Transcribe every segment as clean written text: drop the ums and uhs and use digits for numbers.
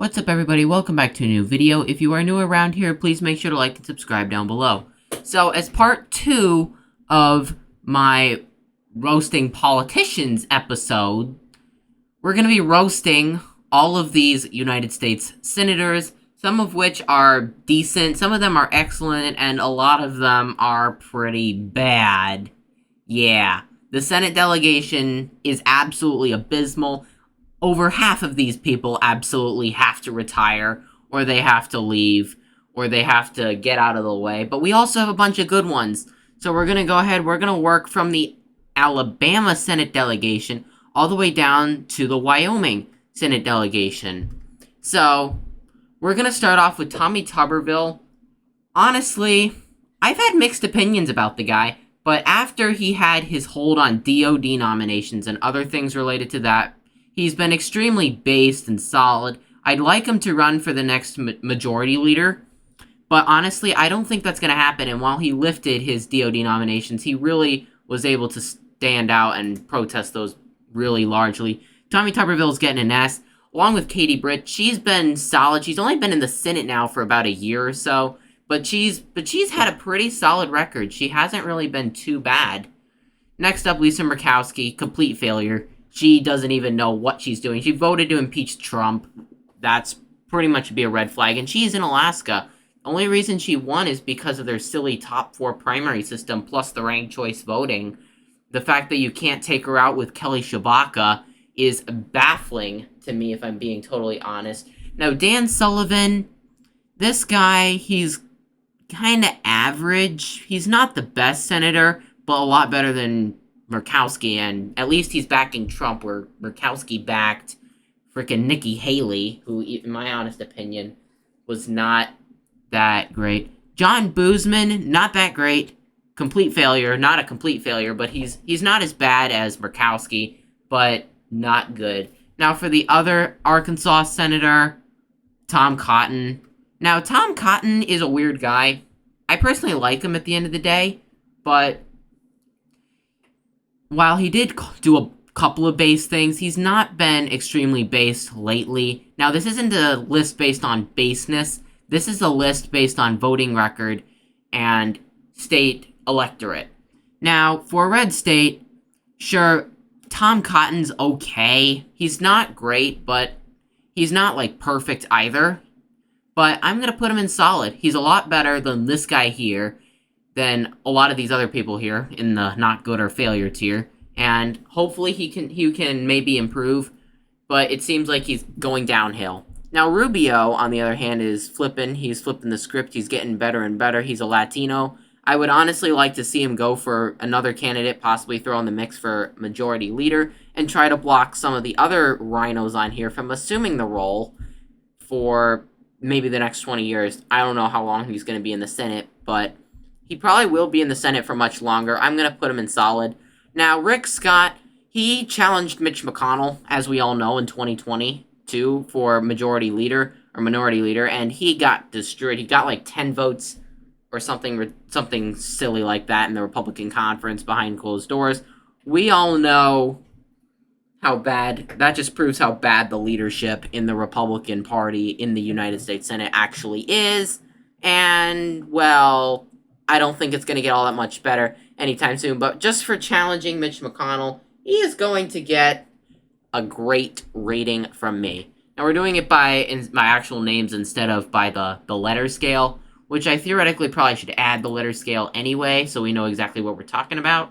What's up, everybody? Welcome back to a new video. If you are new around here, please make sure to like and subscribe down below. So, as part 2 of my roasting politicians episode, we're going to be roasting all of these United States senators, some of which are decent, some of them are excellent, and a lot of them are pretty bad. Yeah, the Senate delegation is absolutely abysmal. Over half of these people absolutely have to retire, or they have to leave, or they have to get out of the way. But we also have a bunch of good ones. So we're going to go ahead, we're going to work from the Alabama Senate delegation all the way down to the Wyoming Senate delegation. So we're going to start off with Tommy Tuberville. Honestly, I've had mixed opinions about the guy, but after he had his hold on DOD nominations and other things related to that, he's been extremely based and solid. I'd like him to run for the next majority leader, but honestly, I don't think that's going to happen. And while he lifted his DOD nominations, he really was able to stand out and protest those really largely. Tommy Tuberville's getting an S, along with Katie Britt. She's been solid. She's only been in the Senate now for about a year or so, but she's had a pretty solid record. She hasn't really been too bad. Next up, Lisa Murkowski, complete failure. She doesn't even know what she's doing. She voted to impeach Trump. That's pretty much be a red flag. And she's in Alaska. The only reason she won is because of their silly top 4 primary system plus the ranked choice voting. The fact that you can't take her out with Kelly Shabaka is baffling to me, if I'm being totally honest. Now, Dan Sullivan, this guy, he's kind of average. He's not the best senator, but a lot better than Murkowski, and at least he's backing Trump, where Murkowski backed frickin' Nikki Haley, who, in my honest opinion, was not that great. John Boozman, not that great. Complete failure. Not a complete failure, but he's not as bad as Murkowski, but not good. Now, for the other Arkansas senator, Tom Cotton. Now, Tom Cotton is a weird guy. I personally like him at the end of the day, but while he did do a couple of base things, he's not been extremely based lately. Now, this isn't a list based on baseness. This is a list based on voting record and state electorate. Now, for a red state, sure, Tom Cotton's okay. He's not great, but he's not, like, perfect either. But I'm going to put him in solid. He's a lot better than this guy here, than a lot of these other people here in the not good or failure tier, and hopefully he can maybe improve, but it seems like he's going downhill. Now, Rubio, on the other hand, is flipping. He's flipping the script. He's getting better and better. He's a Latino. I would honestly like to see him go for another candidate, possibly throw in the mix for majority leader, and try to block some of the other rhinos on here from assuming the role for maybe the next 20 years. I don't know how long he's going to be in the Senate, but he probably will be in the Senate for much longer. I'm going to put him in solid. Now, Rick Scott, he challenged Mitch McConnell, as we all know, in 2022 for majority leader, or minority leader, and he got destroyed. He got like 10 votes or something silly like that in the Republican conference behind closed doors. We all know how bad, that just proves how bad the leadership in the Republican Party in the United States Senate actually is. And, well, I don't think it's going to get all that much better anytime soon, but just for challenging Mitch McConnell, he is going to get a great rating from me. Now, we're doing it by my actual names instead of by the letter scale, which I theoretically probably should add the letter scale anyway, so we know exactly what we're talking about.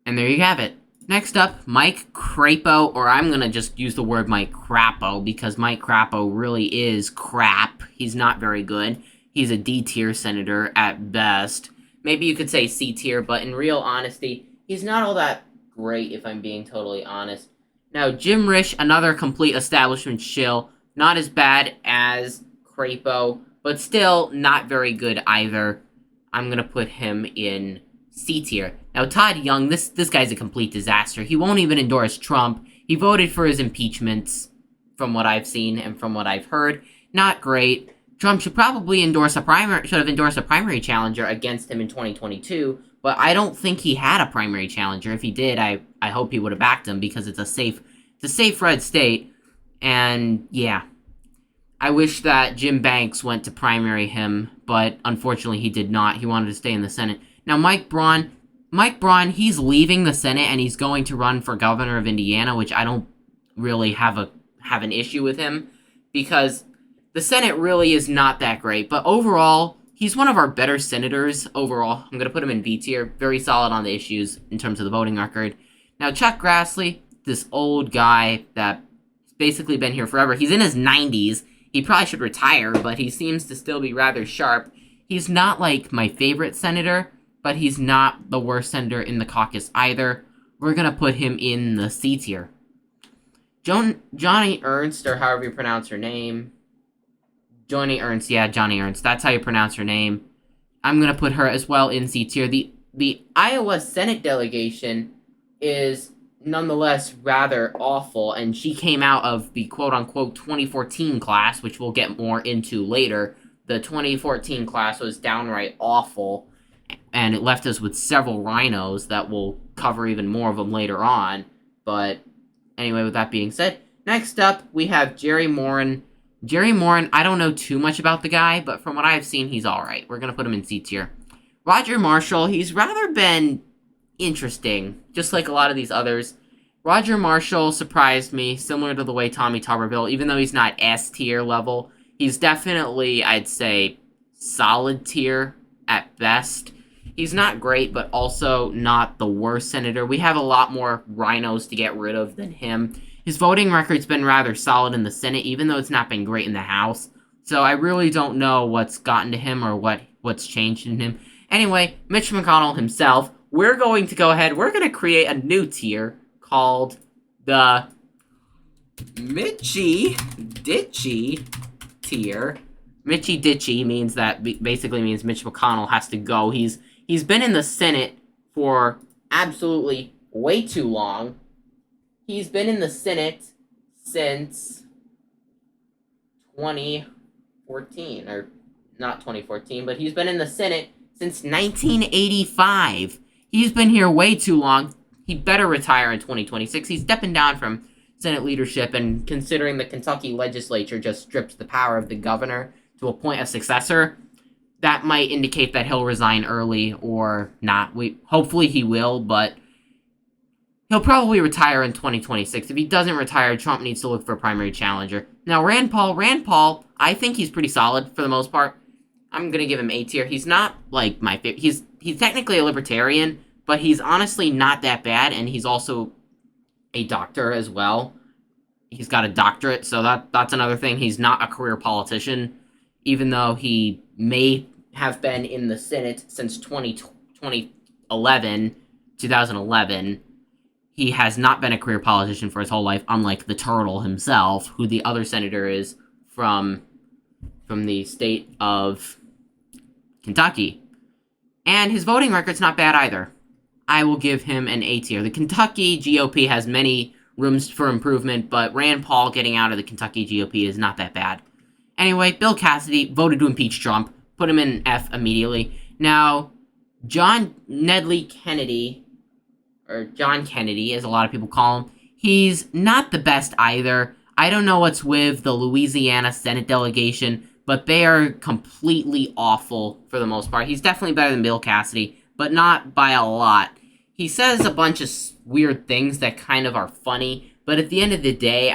And there you have it. Next up, Mike Crapo, or I'm going to just use the word Mike Crapo, because Mike Crapo really is crap. He's not very good. He's a D-tier senator at best. Maybe you could say C-tier, but in real honesty, he's not all that great, if I'm being totally honest. Now, Jim Risch, another complete establishment shill. Not as bad as Crapo, but still not very good either. I'm going to put him in C-tier. Now, Todd Young, this guy's a complete disaster. He won't even endorse Trump. He voted for his impeachments, from what I've seen and from what I've heard. Not great. Trump should probably should have endorsed a primary challenger against him in 2022, but I don't think he had a primary challenger. If he did, I hope he would have backed him, because it's a safe red state, and yeah. I wish that Jim Banks went to primary him, but unfortunately he did not. He wanted to stay in the Senate. Now, Mike Braun, he's leaving the Senate and he's going to run for governor of Indiana, which I don't really have an issue with him, because the Senate really is not that great. But overall, he's one of our better senators overall. I'm going to put him in B tier. Very solid on the issues in terms of the voting record. Now, Chuck Grassley, this old guy that's basically been here forever. He's in his 90s. He probably should retire, but he seems to still be rather sharp. He's not, like, my favorite senator, but he's not the worst senator in the caucus either. We're going to put him in the C tier. Johnny Ernst, or however you pronounce her name. Johnny Ernst, yeah, Johnny Ernst. That's how you pronounce her name. I'm going to put her as well in C tier. The Iowa Senate delegation is nonetheless rather awful, and she came out of the quote-unquote 2014 class, which we'll get more into later. The 2014 class was downright awful, and it left us with several rhinos that we'll cover even more of them later on. But anyway, with that being said, next up, we have Jerry Morin. Jerry Morin, I don't know too much about the guy, but from what I've seen, he's alright. We're going to put him in C tier. Roger Marshall, he's rather been interesting, just like a lot of these others. Roger Marshall surprised me, similar to the way Tommy Tuberville, even though he's not S tier level, he's definitely, I'd say, solid tier at best. He's not great, but also not the worst senator. We have a lot more rhinos to get rid of than him. His voting record's been rather solid in the Senate, even though it's not been great in the House. So I really don't know what's gotten to him or what's changed in him. Anyway, Mitch McConnell himself, we're going to go ahead, we're going to create a new tier called the Mitchy Ditchy tier. Mitchy Ditchy means basically means Mitch McConnell has to go. He's been in the Senate for absolutely way too long. He's been in the Senate since 2014, or not 2014, but he's been in the Senate since 1985. He's been here way too long. He'd better retire in 2026. He's stepping down from Senate leadership, and considering the Kentucky legislature just stripped the power of the governor to appoint a successor, that might indicate that he'll resign early or not. Hopefully he will, but he'll probably retire in 2026. If he doesn't retire, Trump needs to look for a primary challenger. Now, Rand Paul, I think he's pretty solid for the most part. I'm going to give him A tier. He's not, like, my favorite. He's technically a libertarian, but he's honestly not that bad, and he's also a doctor as well. He's got a doctorate, so that's another thing. He's not a career politician, even though he may have been in the Senate since 2011. He has not been a career politician for his whole life, unlike the turtle himself, who the other senator is from the state of Kentucky. And his voting record's not bad either. I will give him an A tier. The Kentucky GOP has many rooms for improvement, but Rand Paul getting out of the Kentucky GOP is not that bad. Anyway, Bill Cassidy voted to impeach Trump. Put him in F immediately. Now, John Kennedy, as a lot of people call him, he's not the best either. I don't know what's with the Louisiana Senate delegation, but they are completely awful for the most part. He's definitely better than Bill Cassidy, but not by a lot. He says a bunch of weird things that kind of are funny, but at the end of the day,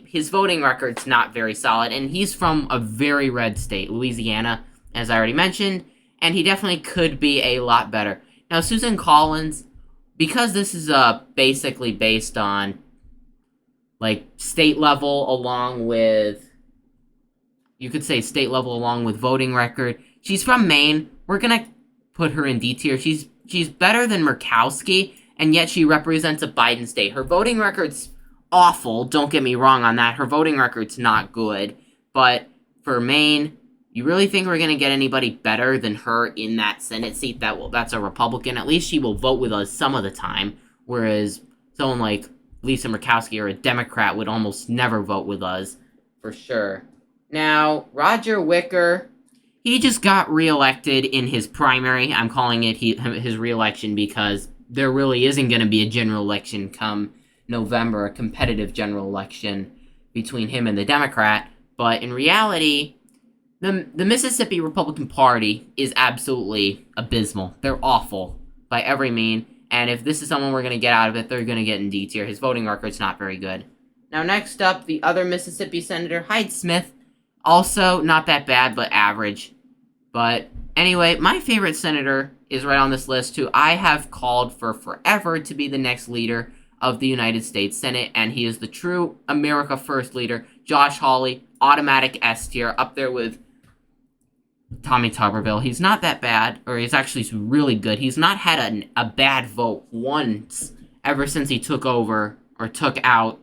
his voting record's not very solid, and he's from a very red state, Louisiana, as I already mentioned, and he definitely could be a lot better. Now, Susan Collins, because this is basically based on, like, state level along with voting record. She's from Maine. We're gonna put her in D tier. She's better than Murkowski, and yet she represents a Biden state. Her voting record's awful, don't get me wrong on that. Her voting record's not good, but for Maine, you really think we're gonna get anybody better than her in that Senate seat? That's a Republican. At least she will vote with us some of the time, whereas someone like Lisa Murkowski or a Democrat would almost never vote with us, for sure. Now, Roger Wicker, he just got reelected in his primary. I'm calling it his reelection because there really isn't going to be a general election come November, a competitive general election between him and the Democrat. But in reality, the Mississippi Republican Party is absolutely abysmal. They're awful by every mean. And if this is someone we're going to get out of it, they're going to get in D tier. His voting record's not very good. Now, next up, the other Mississippi Senator, Hyde Smith. Also, not that bad, but average. But anyway, my favorite senator is right on this list, who I have called for forever to be the next leader of the United States Senate, and he is the true America First leader, Josh Hawley, automatic S tier, up there with Tommy Tuberville. He's not that bad, or he's actually really good. He's not had a bad vote once ever since he took over, or took out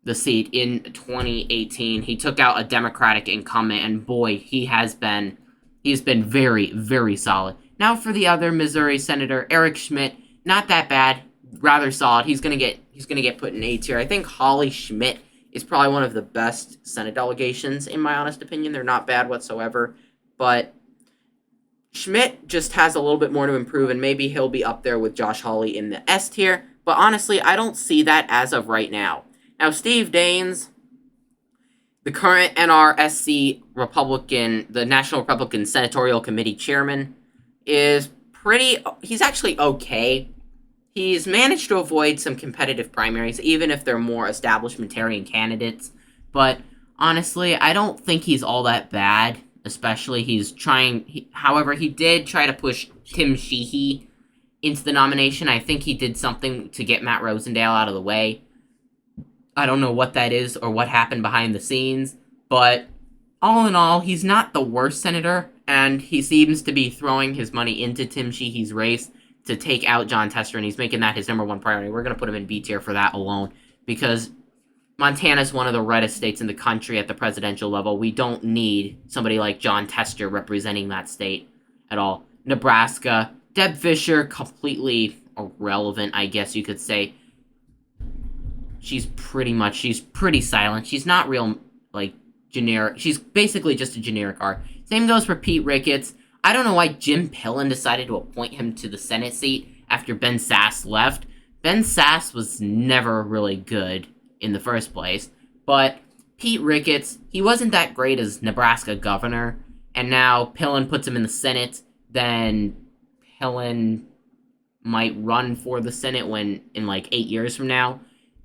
the seat in 2018. He took out a Democratic incumbent, and boy, he's been very, very solid. Now for the other Missouri Senator, Eric Schmidt, not that bad, rather solid. He's gonna get put in A tier. I think Hawley Schmidt is probably one of the best Senate delegations, in my honest opinion. They're not bad whatsoever, but Schmidt just has a little bit more to improve, and maybe he'll be up there with Josh Hawley in the S tier, but honestly, I don't see that as of right now. Now, Steve Daines, the current NRSC Republican, the National Republican Senatorial Committee chairman, he's actually okay. He's managed to avoid some competitive primaries, even if they're more establishmentarian candidates. But honestly, I don't think he's all that bad. Especially, however, he did try to push Tim Sheehy into the nomination. I think he did something to get Matt Rosendale out of the way. I don't know what that is or what happened behind the scenes, but all in all, he's not the worst senator, and he seems to be throwing his money into Tim Sheehy's race to take out Jon Tester, and he's making that his number one priority. We're going to put him in B tier for that alone, because Montana's one of the reddest states in the country at the presidential level. We don't need somebody like Jon Tester representing that state at all. Nebraska, Deb Fischer, completely irrelevant, I guess you could say. She's pretty silent. She's not real, generic. She's basically just a generic R. Same goes for Pete Ricketts. I don't know why Jim Pillen decided to appoint him to the Senate seat after Ben Sasse left. Ben Sasse was never really good in the first place, but Pete Ricketts, he wasn't that great as Nebraska governor, and now Pillen puts him in the Senate. Then Pillen might run for the Senate in 8 years from now.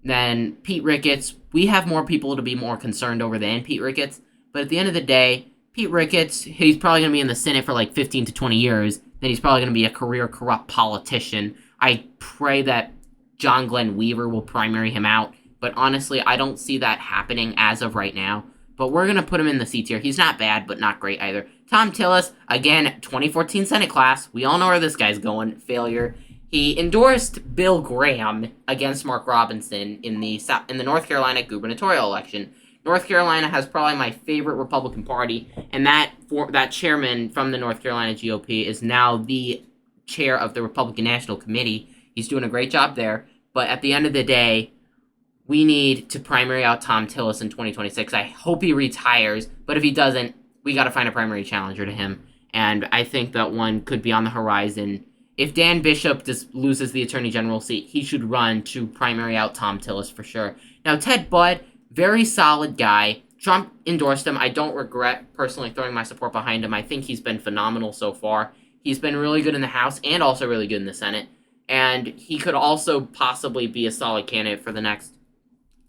Then Pete Ricketts, we have more people to be more concerned over than Pete Ricketts, but at the end of the day, Pete Ricketts, he's probably going to be in the Senate for 15 to 20 years, then he's probably going to be a career corrupt politician. I pray that John Glenn Weaver will primary him out, but honestly, I don't see that happening as of right now. But we're going to put him in the C tier. He's not bad, but not great either. Tom Tillis, again, 2014 Senate class. We all know where this guy's going. Failure. He endorsed Bill Graham against Mark Robinson in the North Carolina gubernatorial election. North Carolina has probably my favorite Republican Party, and that chairman from the North Carolina GOP is now the chair of the Republican National Committee. He's doing a great job there. But at the end of the day, we need to primary out Tom Tillis in 2026. I hope he retires, but if he doesn't, we got to find a primary challenger to him. And I think that one could be on the horizon. If Dan Bishop just loses the Attorney General seat, he should run to primary out Tom Tillis for sure. Now, Ted Budd, very solid guy. Trump endorsed him. I don't regret personally throwing my support behind him. I think he's been phenomenal so far. He's been really good in the House and also really good in the Senate. And he could also possibly be a solid candidate for the next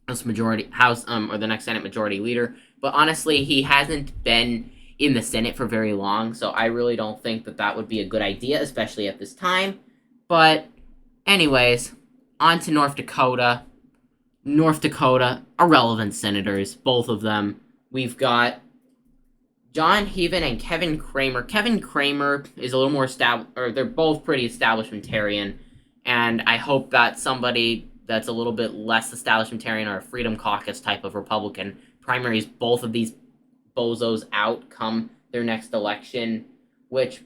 or the next Senate Majority Leader. But honestly, he hasn't been in the Senate for very long, so I really don't think that would be a good idea, especially at this time. But anyways, on to North Dakota. North Dakota, irrelevant senators, both of them. We've got John Heaven and Kevin Cramer. Kevin Cramer is a little more they're both pretty establishmentarian, and I hope that somebody that's a little bit less establishmentarian or a Freedom Caucus type of Republican primaries both of these bozos out come their next election, which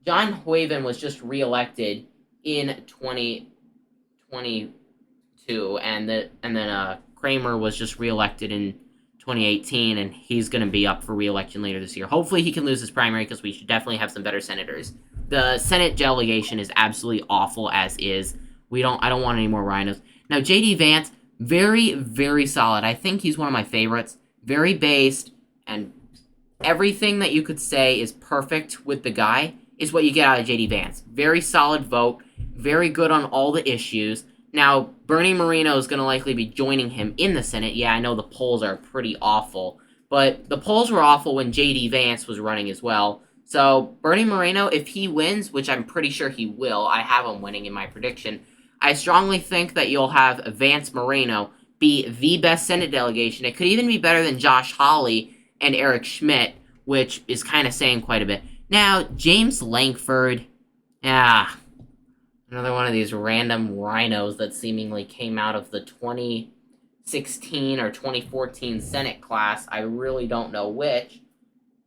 John Heaven was just reelected in 2022, and then Cramer was just reelected in 2018, and he's going to be up for reelection later this year. Hopefully he can lose his primary, because we should definitely have some better senators. The Senate delegation is absolutely awful as is. I don't want any more rhinos. Now, J.D. Vance, very, very solid. I think he's one of my favorites. Very based, And everything that you could say is perfect with the guy is what you get out of J.D. Vance. Very solid vote, very good on all the issues. Now, Bernie Moreno is going to likely be joining him in the Senate. Yeah, I know the polls are pretty awful, but the polls were awful when J.D. Vance was running as well. So, Bernie Moreno, if he wins, which I'm pretty sure he will, I have him winning in my prediction, I strongly think that you'll have Vance Moreno be the best Senate delegation. It could even be better than Josh Hawley and Eric Schmidt, which is kind of saying quite a bit. Now, James Lankford, another one of these random rhinos that seemingly came out of the 2016 or 2014 Senate class. I really don't know which.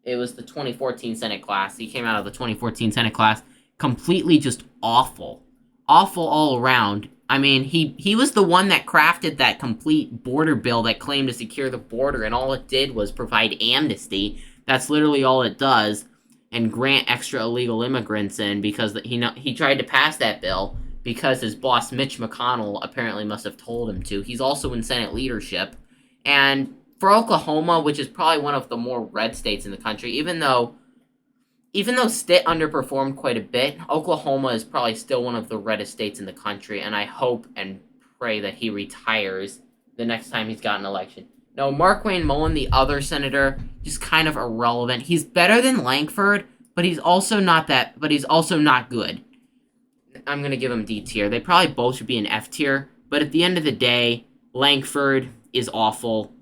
It was the 2014 Senate class. He came out of the 2014 Senate class. Completely just awful. Awful all around. I mean, he was the one that crafted that complete border bill that claimed to secure the border, and all it did was provide amnesty. That's literally all it does, and grant extra illegal immigrants in, because he tried to pass that bill because his boss Mitch McConnell apparently must have told him to. He's also in Senate leadership, and for Oklahoma, which is probably one of the more red states in the country, even though Stitt underperformed quite a bit, Oklahoma is probably still one of the reddest states in the country, and I hope and pray that he retires the next time he's got an election. No, Markwayne Mullin, the other senator, just kind of irrelevant. He's better than Lankford, but he's also not good. I'm going to give him D tier. They probably both should be an F tier, but at the end of the day, Lankford is awful.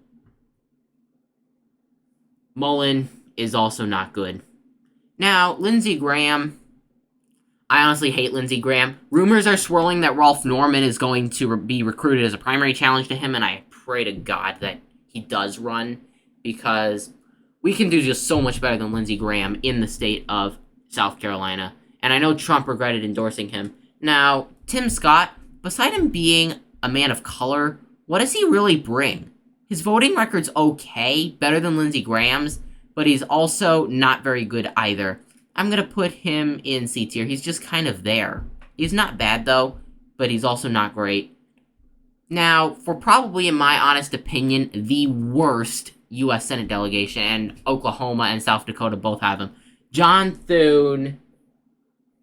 Mullin is also not good. Now, Lindsey Graham, I honestly hate Lindsey Graham. Rumors are swirling that Ralph Norman is going to be recruited as a primary challenge to him, and I pray to God that he does run, because we can do just so much better than Lindsey Graham in the state of South Carolina, and I know Trump regretted endorsing him. Now, Tim Scott, beside him being a man of color, what does he really bring? His voting record's okay, better than Lindsey Graham's, but he's also not very good either. I'm going to put him in C tier. He's just kind of there. He's not bad, though, but he's also not great. Now, for probably, in my honest opinion, the worst U.S. Senate delegation, and Oklahoma and South Dakota both have him, John Thune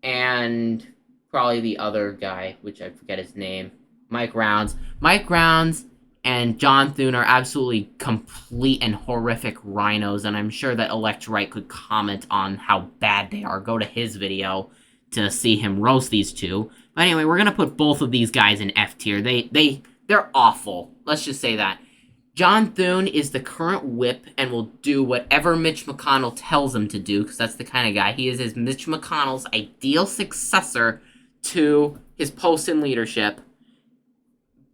and probably the other guy, which I forget his name, Mike Rounds. Mike Rounds and John Thune are absolutely complete and horrific rhinos, and I'm sure that Elect Right could comment on how bad they are. Go to his video to see him roast these two. But anyway, we're going to put both of these guys in F tier. They're awful. Let's just say that. John Thune is the current whip and will do whatever Mitch McConnell tells him to do, because that's the kind of guy he is Mitch McConnell's ideal successor to his post in leadership.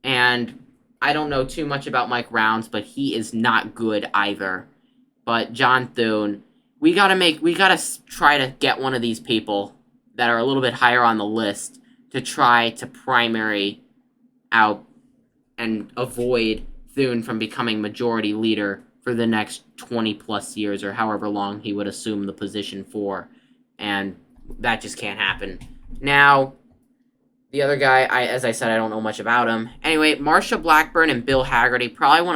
And I don't know too much about Mike Rounds, but he is not good either. But John Thune, we gotta try to get one of these people that are a little bit higher on the list to try to primary out and avoid Thune from becoming majority leader for the next 20 plus years, or however long he would assume the position for. And that just can't happen. Now, the other guy, as I said, I don't know much about him. Anyway, Marsha Blackburn and Bill Hagerty, probably one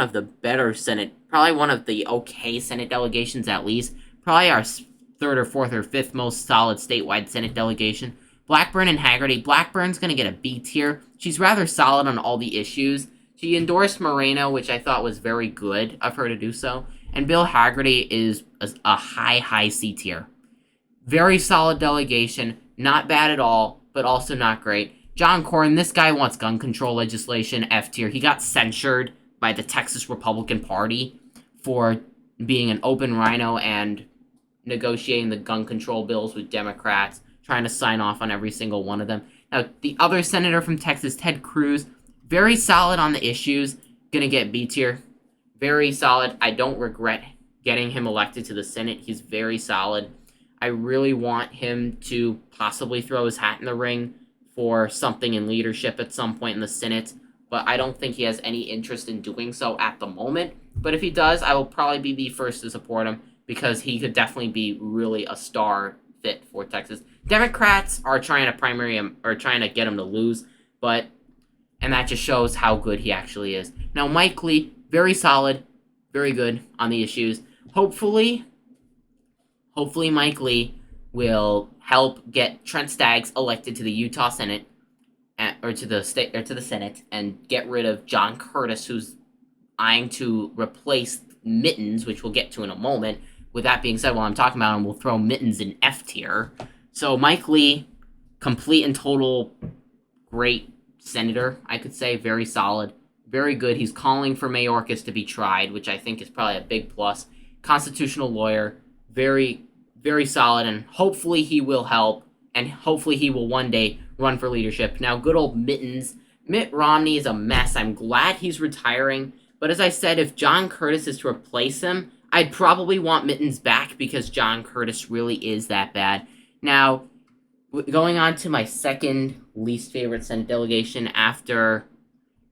of the okay Senate delegations at least. Probably our third or fourth or fifth most solid statewide Senate delegation. Blackburn and Hagerty. Blackburn's going to get a B tier. She's rather solid on all the issues. She endorsed Moreno, which I thought was very good of her to do so. And Bill Hagerty is a high C tier. Very solid delegation. Not bad at all, but also not great. John Cornyn, this guy wants gun control legislation, F tier. He got censured by the Texas Republican Party for being an open rhino and negotiating the gun control bills with Democrats, trying to sign off on every single one of them. Now, the other senator from Texas, Ted Cruz, very solid on the issues, gonna get B tier. Very solid. I don't regret getting him elected to the Senate. He's very solid. I really want him to possibly throw his hat in the ring for something in leadership at some point in the Senate, but I don't think he has any interest in doing so at the moment. But if he does, I will probably be the first to support him, because he could definitely be really a star fit for Texas. Democrats are trying to primary him, or trying to get him to lose, and that just shows how good he actually is. Now, Mike Lee, very solid, very good on the issues. hopefully Mike Lee will help get Trent Staggs elected to the Utah Senate, or to the Senate, and get rid of John Curtis, who's eyeing to replace Mittens, which we'll get to in a moment. With that being said, while I'm talking about him, we'll throw Mittens in F tier. So Mike Lee, complete and total great senator, I could say. Very solid. Very good. He's calling for Mayorkas to be tried, which I think is probably a big plus. Constitutional lawyer. Very, very solid, and hopefully he will help, and hopefully he will one day run for leadership. Now, good old Mittens. Mitt Romney is a mess. I'm glad he's retiring, but as I said, if John Curtis is to replace him, I'd probably want Mittens back because John Curtis really is that bad. Now, going on to my second least favorite Senate delegation after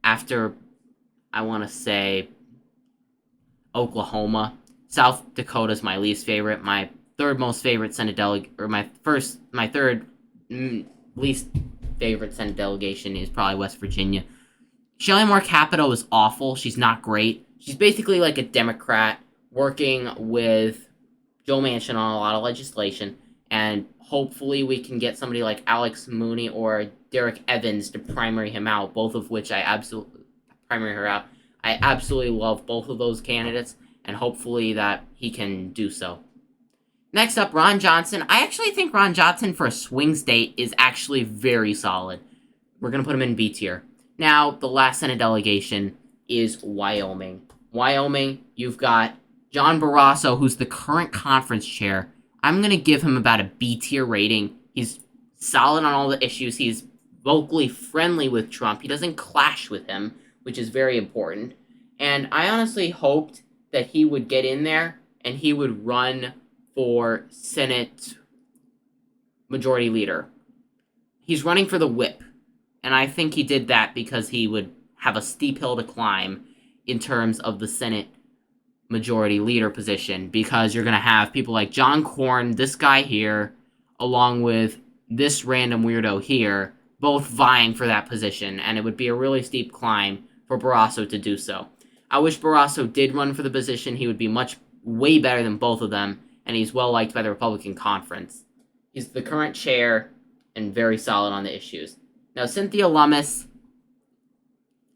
I want to say Oklahoma. South Dakota is my least favorite. My third most favorite Senate delegate, or my third least favorite Senate delegation is probably West Virginia. Shelley Moore Capito is awful. She's not great. She's basically like a Democrat working with Joe Manchin on a lot of legislation, and hopefully we can get somebody like Alex Mooney or Derek Evans to primary him out, both of which I absolutely love both of those candidates, and hopefully that he can do so. Next up, Ron Johnson. I actually think Ron Johnson for a swing state is actually very solid. We're going to put him in B tier. Now, the last Senate delegation is Wyoming. Wyoming, you've got John Barrasso, who's the current conference chair. I'm going to give him about a B tier rating. He's solid on all the issues. He's vocally friendly with Trump. He doesn't clash with him, which is very important. And I honestly hoped that he would get in there and he would run for Senate Majority Leader. He's running for the whip, and I think he did that because he would have a steep hill to climb in terms of the Senate Majority Leader position, because you're going to have people like John Cornyn, this guy here, along with this random weirdo here, both vying for that position, and it would be a really steep climb for Barrasso to do so. I wish Barrasso did run for the position. He would be way better than both of them, and he's well-liked by the Republican conference. He's the current chair and very solid on the issues. Now, Cynthia Lummis,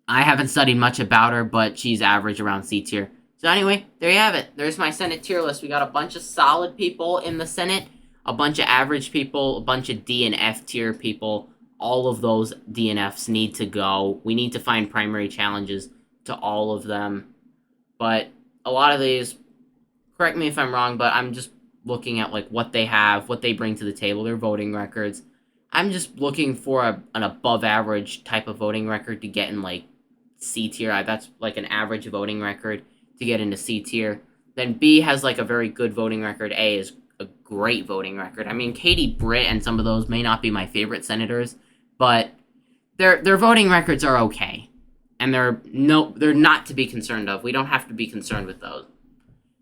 I haven't studied much about her, but she's average around C tier. So anyway, there you have it. There's my Senate tier list. We got a bunch of solid people in the Senate, a bunch of average people, a bunch of D and F tier people. All of those D and Fs need to go. We need to find primary challenges to all of them. But a lot of these, correct me if I'm wrong, but I'm just looking at like what they have, what they bring to the table, their voting records. I'm just looking for an above average type of voting record to get in like C tier. That's like an average voting record to get into C tier. Then B has like a very good voting record. A is a great voting record. I mean, Katie Britt and some of those may not be my favorite senators, but their voting records are okay. And they're not to be concerned of. We don't have to be concerned with those.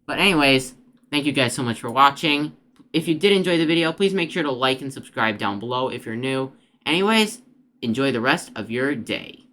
But anyways, thank you guys so much for watching. If you did enjoy the video, please make sure to like and subscribe down below if you're new. Anyways, enjoy the rest of your day.